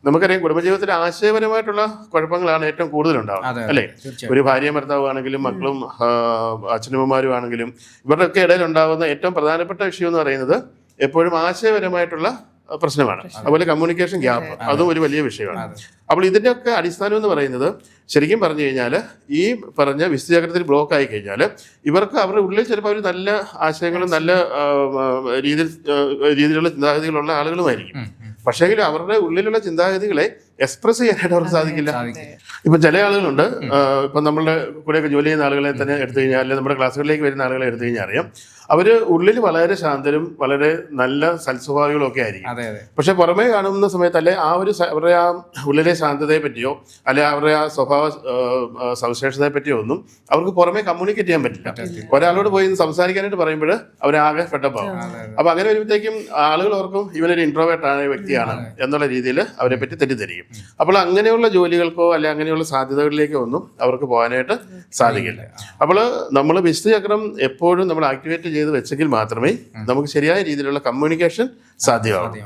നമുക്കറിയാം കുടുംബജീവിതത്തിൽ ആശയപരമായിട്ടുള്ള കുഴപ്പങ്ങളാണ് ഏറ്റവും കൂടുതൽ ഉണ്ടാവുന്നത്, അല്ലേ? ഒരു ഭാര്യയും ഭർത്താവാണെങ്കിലും മക്കളും അച്ഛനമ്മമാരും ആണെങ്കിലും ഇവരുടെയൊക്കെ ഇടയിൽ ഉണ്ടാകുന്ന ഏറ്റവും പ്രധാനപ്പെട്ട വിഷയം എന്ന് പറയുന്നത് എപ്പോഴും ആശയപരമായിട്ടുള്ള പ്രശ്നമാണ്. അതുപോലെ കമ്മ്യൂണിക്കേഷൻ ഗ്യാപ്പ്, അതും ഒരു വലിയ വിഷയമാണ്. അപ്പോൾ ഇതിൻ്റെയൊക്കെ അടിസ്ഥാനം എന്ന് പറയുന്നത് ശരിക്കും പറഞ്ഞു കഴിഞ്ഞാൽ ഈ പറഞ്ഞ വിശുദ്ധചക്രത്തിൽ ബ്ലോക്ക് ആയി കഴിഞ്ഞാൽ ഇവർക്ക് അവരുടെ ഉള്ളിൽ ചിലപ്പോൾ അവർ നല്ല ആശയങ്ങളും നല്ല രീതിയിലുള്ള ചിന്താഗതികളുള്ള ആളുകളുമായിരിക്കും. പക്ഷേങ്കിൽ അവരുടെ ഉള്ളിലുള്ള ചിന്താഗതികളെ എക്സ്പ്രസ് ചെയ്യാനായിട്ട് അവർക്ക് സാധിക്കില്ല. ഇപ്പം ചില ആളുകളുണ്ട്, ഇപ്പം നമ്മളുടെ കൂടെയൊക്കെ ജോലി ചെയ്യുന്ന ആളുകളെ തന്നെ എടുത്തു കഴിഞ്ഞാൽ, അല്ലെങ്കിൽ നമ്മുടെ ക്ലാസ്സുകളിലേക്ക് വരുന്ന ആളുകളെ എടുത്തു കഴിഞ്ഞാൽ അറിയാം, അവർ ഉള്ളിൽ വളരെ ശാന്തരും വളരെ നല്ല സൽസ്വഭാവികളും ഒക്കെ ആയിരിക്കും. പക്ഷെ പുറമേ കാണുന്ന സമയത്ത് അല്ലെ അവരുടെ ആ ഉള്ളിലെ ശാന്തതയെ പറ്റിയോ അല്ലെ അവരുടെ ആ സ്വഭാവ സവിശേഷതയെ പറ്റിയോ ഒന്നും അവർക്ക് പുറമേ കമ്മ്യൂണിക്കേറ്റ് ചെയ്യാൻ പറ്റില്ല. ഒരാളോട് പോയി സംസാരിക്കാനായിട്ട് പറയുമ്പോൾ അവരാകെ ഫെഡപ്പാവും. അപ്പൊ അങ്ങനെ വരുമ്പോഴത്തേക്കും ആളുകൾ ഓർക്കും ഇവനൊരു ഇൻട്രോവേർട്ടാണ് വ്യക്തിയാണ് എന്നുള്ള രീതിയിൽ അവരെ പറ്റി തെറ്റിദ്ധരിക്കും. അപ്പോൾ അങ്ങനെയുള്ള ജോലികൾക്കോ അല്ലെ അങ്ങനെയുള്ള സാധ്യതകളിലേക്കോ ഒന്നും അവർക്ക് പോകാനായിട്ട് സാധിക്കില്ല. അപ്പോൾ നമ്മൾ വിശുദ്ധചക്രം എപ്പോഴും നമ്മൾ ആക്ടിവേറ്റ് ചെയ്ത് വെച്ചെങ്കിൽ മാത്രമേ നമുക്ക് ശരിയായ രീതിയിലുള്ള കമ്മ്യൂണിക്കേഷൻ സാധ്യമാകൂ.